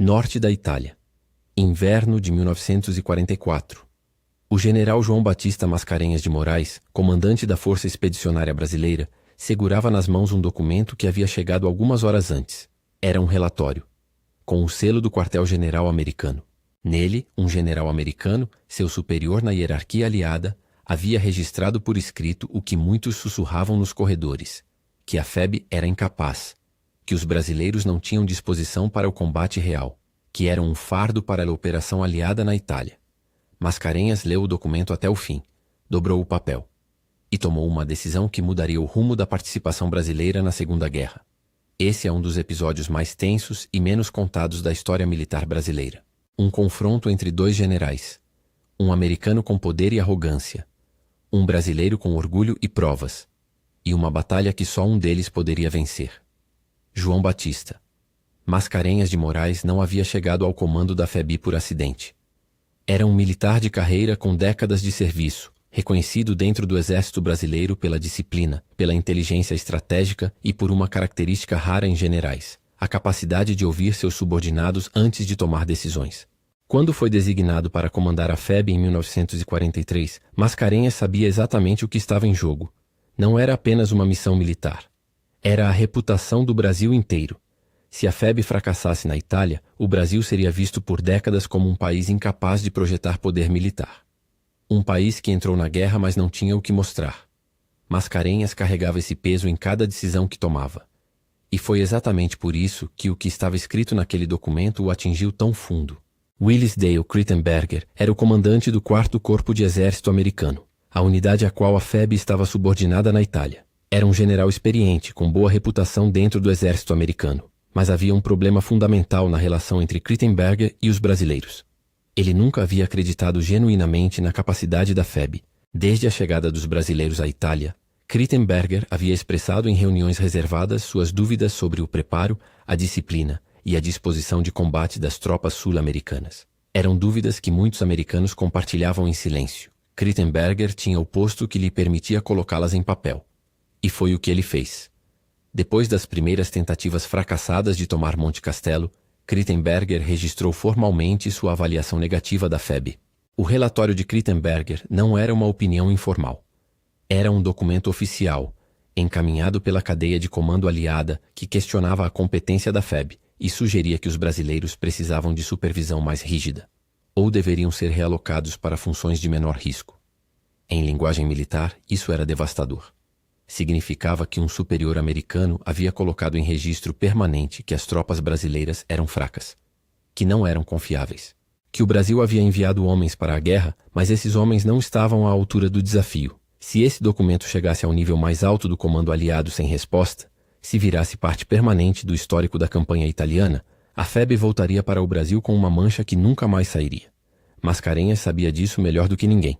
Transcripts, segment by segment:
Norte da Itália. Inverno de 1944. O general João Batista Mascarenhas de Moraes, comandante da Força Expedicionária Brasileira, segurava nas mãos um documento que havia chegado algumas horas antes. Era um relatório, com o selo do quartel-general americano. Nele, um general americano, seu superior na hierarquia aliada, havia registrado por escrito o que muitos sussurravam nos corredores, que a FEB era incapaz, que os brasileiros não tinham disposição para o combate real, que eram um fardo para a operação aliada na Itália. Mascarenhas leu o documento até o fim, dobrou o papel e tomou uma decisão que mudaria o rumo da participação brasileira na Segunda Guerra. Esse é um dos episódios mais tensos e menos contados da história militar brasileira. Um confronto entre dois generais, um americano com poder e arrogância, um brasileiro com orgulho e provas, e uma batalha que só um deles poderia vencer. João Batista Mascarenhas de Moraes não havia chegado ao comando da FEB por acidente. Era um militar de carreira com décadas de serviço, reconhecido dentro do Exército Brasileiro pela disciplina, pela inteligência estratégica e por uma característica rara em generais, a capacidade de ouvir seus subordinados antes de tomar decisões. Quando foi designado para comandar a FEB em 1943, Mascarenhas sabia exatamente o que estava em jogo. Não era apenas uma missão militar. Era a reputação do Brasil inteiro. Se a FEB fracassasse na Itália, o Brasil seria visto por décadas como um país incapaz de projetar poder militar. Um país que entrou na guerra, mas não tinha o que mostrar. Mascarenhas carregava esse peso em cada decisão que tomava. E foi exatamente por isso que o que estava escrito naquele documento o atingiu tão fundo. Willis Dale Crittenberger era o comandante do 4º Corpo de Exército americano, a unidade à qual a FEB estava subordinada na Itália. Era um general experiente, com boa reputação dentro do exército americano. Mas havia um problema fundamental na relação entre Crittenberger e os brasileiros. Ele nunca havia acreditado genuinamente na capacidade da FEB. Desde a chegada dos brasileiros à Itália, Crittenberger havia expressado em reuniões reservadas suas dúvidas sobre o preparo, a disciplina e a disposição de combate das tropas sul-americanas. Eram dúvidas que muitos americanos compartilhavam em silêncio. Crittenberger tinha o posto que lhe permitia colocá-las em papel. E foi o que ele fez. Depois das primeiras tentativas fracassadas de tomar Monte Castelo, Crittenberger registrou formalmente sua avaliação negativa da FEB. O relatório de Crittenberger não era uma opinião informal. Era um documento oficial, encaminhado pela cadeia de comando aliada que questionava a competência da FEB e sugeria que os brasileiros precisavam de supervisão mais rígida, ou deveriam ser realocados para funções de menor risco. Em linguagem militar, isso era devastador. Significava que um superior americano havia colocado em registro permanente que as tropas brasileiras eram fracas, que não eram confiáveis, que o Brasil havia enviado homens para a guerra, mas esses homens não estavam à altura do desafio. Se esse documento chegasse ao nível mais alto do comando aliado sem resposta, se virasse parte permanente do histórico da campanha italiana, a FEB voltaria para o Brasil com uma mancha que nunca mais sairia. Mascarenhas sabia disso melhor do que ninguém.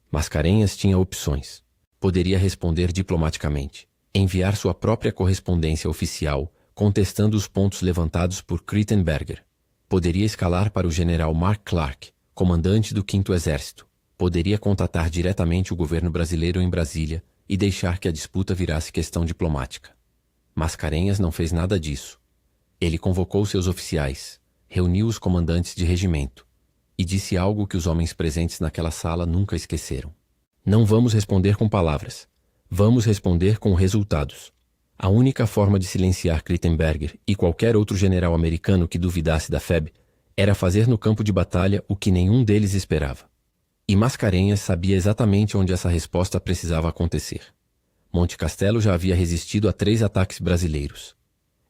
Mascarenhas tinha opções. Poderia responder diplomaticamente, enviar sua própria correspondência oficial, contestando os pontos levantados por Crittenberger. Poderia escalar para o general Mark Clark, comandante do 5º Exército. Poderia contatar diretamente o governo brasileiro em Brasília e deixar que a disputa virasse questão diplomática. Mascarenhas não fez nada disso. Ele convocou seus oficiais, reuniu os comandantes de regimento e disse algo que os homens presentes naquela sala nunca esqueceram. Não vamos responder com palavras. Vamos responder com resultados. A única forma de silenciar Crittenberger e qualquer outro general americano que duvidasse da FEB era fazer no campo de batalha o que nenhum deles esperava. E Mascarenhas sabia exatamente onde essa resposta precisava acontecer. Monte Castelo já havia resistido a 3 ataques brasileiros.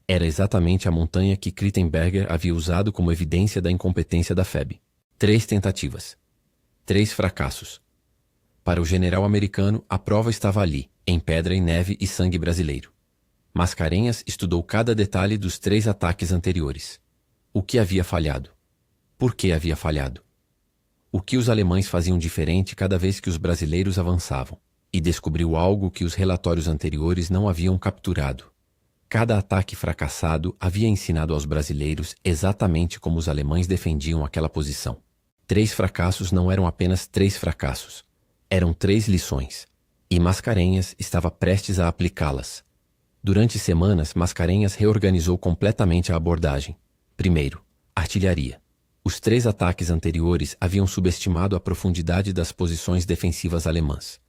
Era exatamente a montanha que Crittenberger havia usado como evidência da incompetência da FEB. 3 tentativas. 3 fracassos. Para o general americano, a prova estava ali, em pedra e neve e sangue brasileiro. Mascarenhas estudou cada detalhe dos 3 ataques anteriores. O que havia falhado? Por que havia falhado? O que os alemães faziam diferente cada vez que os brasileiros avançavam? E descobriu algo que os relatórios anteriores não haviam capturado. Cada ataque fracassado havia ensinado aos brasileiros exatamente como os alemães defendiam aquela posição. 3 fracassos não eram apenas 3 fracassos. Eram 3 lições, e Mascarenhas estava prestes a aplicá-las. Durante semanas, Mascarenhas reorganizou completamente a abordagem. Primeiro, Artilharia. Os 3 ataques anteriores haviam subestimado a profundidade das posições defensivas alemãs.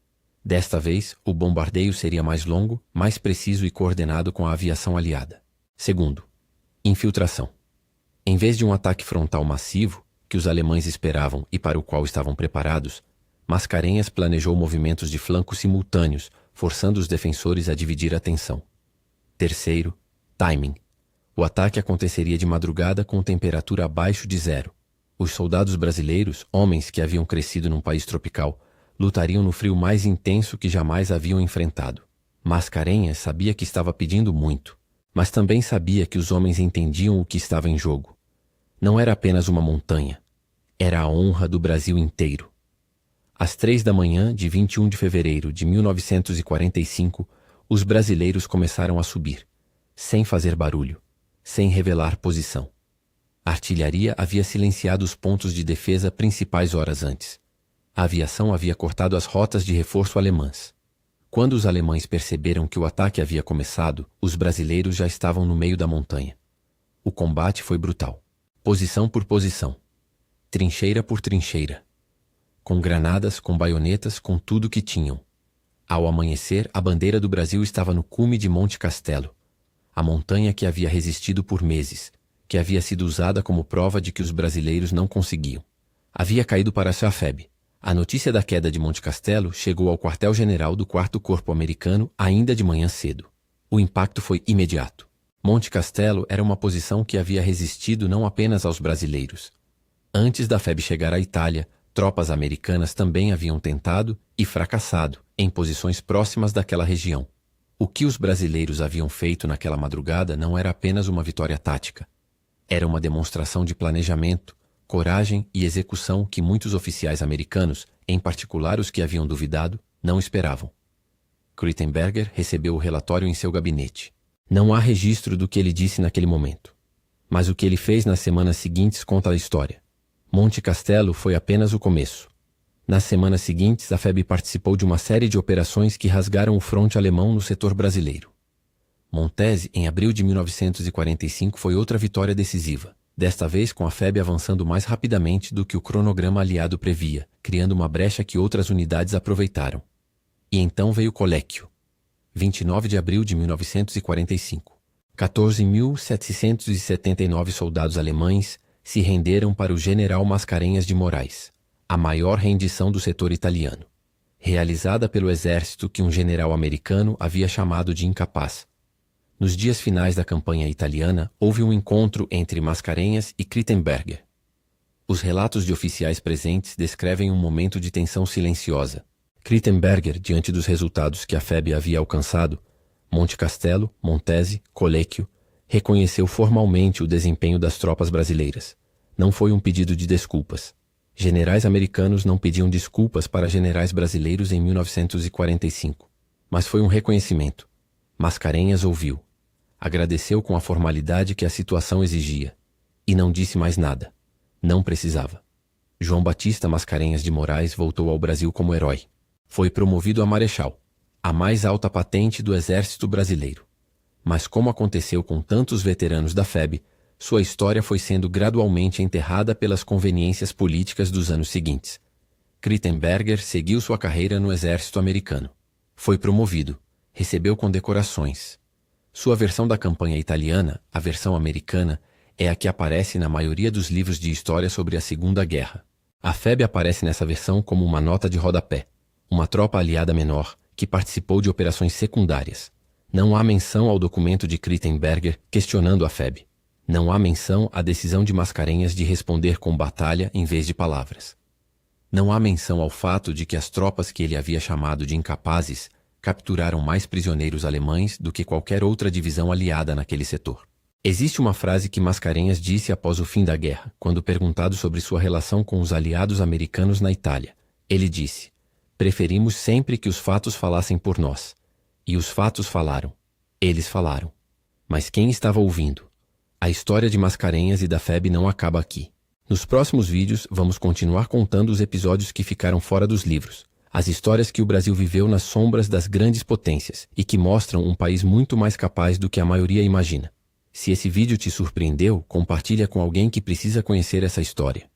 Desta vez, o bombardeio seria mais longo, mais preciso e coordenado com a aviação aliada. Segundo, infiltração. Em vez de um ataque frontal massivo, que os alemães esperavam e para o qual estavam preparados, Mascarenhas planejou movimentos de flanco simultâneos, forçando os defensores a dividir a atenção. Terceiro, timing. O ataque aconteceria de madrugada com temperatura abaixo de 0. Os soldados brasileiros, homens que haviam crescido num país tropical, lutariam no frio mais intenso que jamais haviam enfrentado. Mascarenhas sabia que estava pedindo muito, mas também sabia que os homens entendiam o que estava em jogo. Não era apenas uma montanha, era a honra do Brasil inteiro. Às 3 da manhã de 21 de fevereiro de 1945, os brasileiros começaram a subir, sem fazer barulho, sem revelar posição. A artilharia havia silenciado os pontos de defesa principais horas antes. A aviação havia cortado as rotas de reforço alemãs. Quando os alemães perceberam que o ataque havia começado, os brasileiros já estavam no meio da montanha. O combate foi brutal. Posição por posição. Trincheira por trincheira. Com granadas, com baionetas, com tudo que tinham. Ao amanhecer, a bandeira do Brasil estava no cume de Monte Castelo, a montanha que havia resistido por meses, que havia sido usada como prova de que os brasileiros não conseguiam. Havia caído para Safed. A notícia da queda de Monte Castelo chegou ao quartel-general do 4º Corpo Americano ainda de manhã cedo. O impacto foi imediato. Monte Castelo era uma posição que havia resistido não apenas aos brasileiros. Antes da FEB chegar à Itália, tropas americanas também haviam tentado e fracassado em posições próximas daquela região. O que os brasileiros haviam feito naquela madrugada não era apenas uma vitória tática. Era uma demonstração de planejamento, coragem e execução que muitos oficiais americanos, em particular os que haviam duvidado, não esperavam. Krittenberger recebeu o relatório em seu gabinete. Não há registro do que ele disse naquele momento. Mas o que ele fez nas semanas seguintes conta a história. Monte Castelo foi apenas o começo. Nas semanas seguintes, a FEB participou de uma série de operações que rasgaram o fronte alemão no setor brasileiro. Montese, em abril de 1945, foi outra vitória decisiva, desta vez com a FEB avançando mais rapidamente do que o cronograma aliado previa, criando uma brecha que outras unidades aproveitaram. E então veio Coléquio, 29 de abril de 1945. 14.779 soldados alemães se renderam para o general Mascarenhas de Moraes, a maior rendição do setor italiano, realizada pelo exército que um general americano havia chamado de incapaz. Nos dias finais da campanha italiana, houve um encontro entre Mascarenhas e Krittenberger. Os relatos de oficiais presentes descrevem um momento de tensão silenciosa. Krittenberger, diante dos resultados que a FEB havia alcançado, Monte Castelo, Montese, Coléquio, reconheceu formalmente o desempenho das tropas brasileiras. Não foi um pedido de desculpas. Generais americanos não pediam desculpas para generais brasileiros em 1945, mas foi um reconhecimento. Mascarenhas ouviu, agradeceu com a formalidade que a situação exigia, e não disse mais nada. Não precisava. João Batista Mascarenhas de Moraes voltou ao Brasil como herói. Foi promovido a marechal, a mais alta patente do exército brasileiro. Mas como aconteceu com tantos veteranos da FEB, sua história foi sendo gradualmente enterrada pelas conveniências políticas dos anos seguintes. Krittenberger seguiu sua carreira no exército americano. Foi promovido, recebeu condecorações. Sua versão da campanha italiana, a versão americana, é a que aparece na maioria dos livros de história sobre a Segunda Guerra. A FEB aparece nessa versão como uma nota de rodapé, uma tropa aliada menor que participou de operações secundárias. Não há menção ao documento de Krittenberger questionando a FEB. Não há menção à decisão de Mascarenhas de responder com batalha em vez de palavras. Não há menção ao fato de que as tropas que ele havia chamado de incapazes capturaram mais prisioneiros alemães do que qualquer outra divisão aliada naquele setor. Existe uma frase que Mascarenhas disse após o fim da guerra, quando perguntado sobre sua relação com os aliados americanos na Itália. Ele disse: "Preferimos sempre que os fatos falassem por nós." E os fatos falaram. Eles falaram. Mas quem estava ouvindo? A história de Mascarenhas e da FEB não acaba aqui. Nos próximos vídeos, vamos continuar contando os episódios que ficaram fora dos livros, as histórias que o Brasil viveu nas sombras das grandes potências e que mostram um país muito mais capaz do que a maioria imagina. Se esse vídeo te surpreendeu, compartilha com alguém que precisa conhecer essa história.